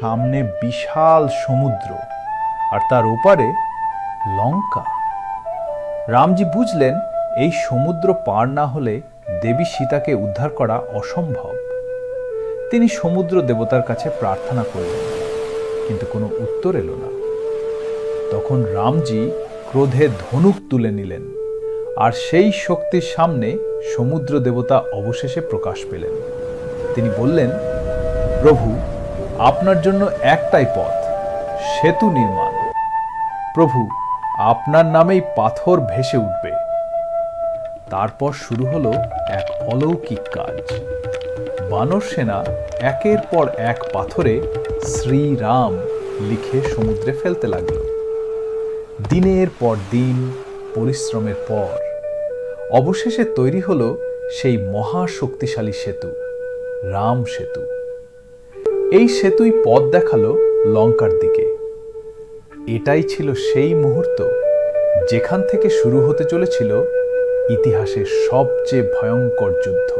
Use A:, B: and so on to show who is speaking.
A: সামনে বিশাল সমুদ্র আর তার ওপারে লঙ্কা। রামজি বুঝলেন এই সমুদ্র পার না হলে দেবী সীতাকে উদ্ধার করা অসম্ভব। তিনি সমুদ্র দেবতার কাছে প্রার্থনা করলেন, কিন্তু কোনো উত্তর এলো না। তখন রামজি ক্রোধে ধনুক তুলে নিলেন, আর সেই শক্তির সামনে সমুদ্র দেবতা অবশেষে প্রকাশ পেলেন। তিনি বললেন, প্রভু, আপনার জন্য একটাই পথ, সেতু নির্মাণ। প্রভু, আপনার নামেই পাথর ভেসে উঠবে। তারপর শুরু হলো এক অলৌকিক কাজ। বানর সেনা একের পর এক পাথরে শ্রীরাম লিখে সমুদ্রে ফেলতে লাগলো। দিনের পর দিন পরিশ্রমের পর অবশেষে তৈরি হলো সেই মহাশক্তিশালী সেতু, রাম সেতু। এই সেতুই পথ দেখালো লঙ্কার দিকে। এটাই ছিল সেই মুহূর্ত যেখান থেকে শুরু হতে চলেছিল ইতিহাসের সবচেয়ে ভয়ঙ্কর যুদ্ধ।